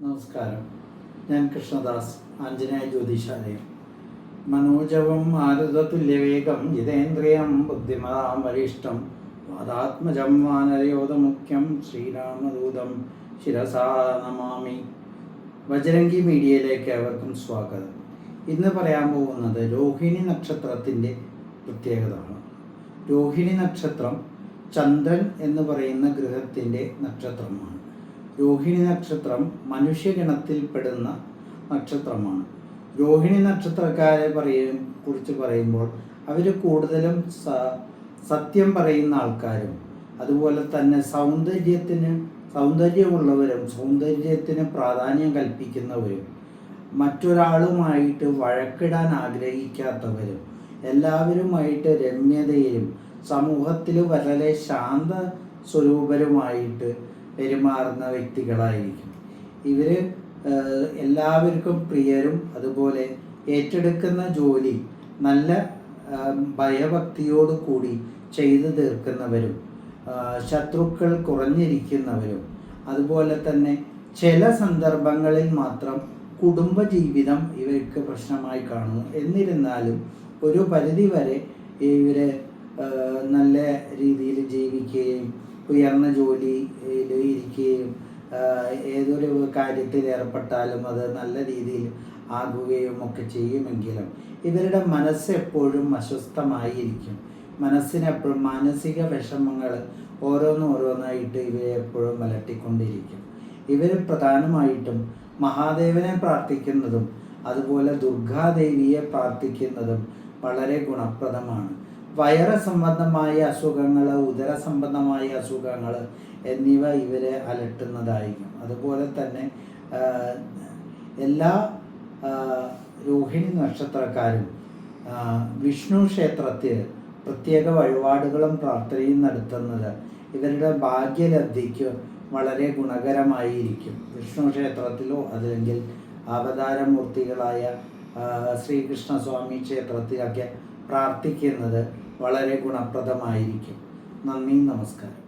നമസ്കാരം. ഞാൻ കൃഷ്ണദാസ്, ആഞ്ജനേയ ജ്യോതിഷാലയം. മനോജവം മാരുതതുല്യവേഗം ജിതേന്ദ്രിയം ബുദ്ധിമതാം വരിഷ്ഠം വാദാത്മജം വാനരയോധമുഖ്യം ശ്രീരാമദൂതം ശിരസാ നമാമി. ബജരംഗി മീഡിയയിലേക്ക് അവർക്കും സ്വാഗതം. ഇന്ന് പറയാൻ പോകുന്നത് രോഹിണി നക്ഷത്രത്തിൻ്റെ പ്രത്യേകതയാണ്. രോഹിണി നക്ഷത്രം ചന്ദ്രൻ എന്ന് പറയുന്ന ഗ്രഹത്തിൻ്റെ നക്ഷത്രമാണ്. രോഹിണി നക്ഷത്രം മനുഷ്യഗണത്തിൽപ്പെടുന്ന നക്ഷത്രമാണ്. രോഹിണി നക്ഷത്രക്കാരെ കുറിച്ച് പറയുമ്പോൾ അവർ കൂടുതലും സത്യം പറയുന്ന ആൾക്കാരും അതുപോലെ തന്നെ സൗന്ദര്യമുള്ളവരും സൗന്ദര്യത്തിന് പ്രാധാന്യം കൽപ്പിക്കുന്നവരും മറ്റൊരാളുമായിട്ട് വഴക്കിടാൻ ആഗ്രഹിക്കാത്തവരും എല്ലാവരുമായിട്ട് രമ്യതയിലും സമൂഹത്തിൽ വളരെ ശാന്ത സ്വരൂപരുമായിട്ട് പെരുമാറുന്ന വ്യക്തികളായിരിക്കും. ഇവർ എല്ലാവർക്കും പ്രിയരും അതുപോലെ ഏറ്റെടുക്കുന്ന ജോലി നല്ല ഭയഭക്തിയോടു കൂടി ചെയ്തു തീർക്കുന്നവരും ശത്രുക്കൾ കുറഞ്ഞിരിക്കുന്നവരും അതുപോലെ തന്നെ ചില സന്ദർഭങ്ങളിൽ മാത്രം കുടുംബജീവിതം ഇവർക്ക് പ്രശ്നമായി കാണുന്നു. എന്നിരുന്നാലും ഒരു പരിധിവരെ ഇവർ നല്ല രീതിയിൽ ജീവിക്കുകയും ഉയർന്ന ജോലിയിൽ ഇരിക്കുകയും ഏതൊരു കാര്യത്തിൽ ഏർപ്പെട്ടാലും അത് നല്ല രീതിയിൽ ആകുകയും ഒക്കെ ചെയ്യുമെങ്കിലും ഇവരുടെ മനസ്സ് എപ്പോഴും അസ്വസ്ഥമായിരിക്കും. മനസ്സിനെപ്പോഴും മാനസിക വിഷമങ്ങൾ ഓരോന്നായിട്ട് ഇവരെ എപ്പോഴും അലട്ടിക്കൊണ്ടിരിക്കും. ഇവർ പ്രധാനമായിട്ടും മഹാദേവനെ പ്രാർത്ഥിക്കുന്നതും അതുപോലെ ദുർഗാദേവിയെ പ്രാർത്ഥിക്കുന്നതും വളരെ ഗുണപ്രദമാണ്. വയറ് സംബന്ധമായ അസുഖങ്ങൾ, ഉദര സംബന്ധമായ അസുഖങ്ങൾ എന്നിവ ഇവരെ അലട്ടുന്നതായിരിക്കും. അതുപോലെ തന്നെ എല്ലാ രോഹിണി നക്ഷത്രക്കാരും വിഷ്ണു ക്ഷേത്രത്തിൽ പ്രത്യേക വഴിപാടുകളും പ്രാർത്ഥനയും നടത്തുന്നത് ഇവരുടെ ഭാഗ്യലബ്ധിക്ക് വളരെ ഗുണകരമായിരിക്കും. വിഷ്ണു ക്ഷേത്രത്തിലോ അല്ലെങ്കിൽ അവതാരമൂർത്തികളായ ശ്രീകൃഷ്ണസ്വാമി ക്ഷേത്രത്തിലൊക്കെ പ്രാർത്ഥിക്കുന്നത് വളരെ ഗുണപ്രദമായിരിക്കും. നന്ദി, നമസ്കാരം.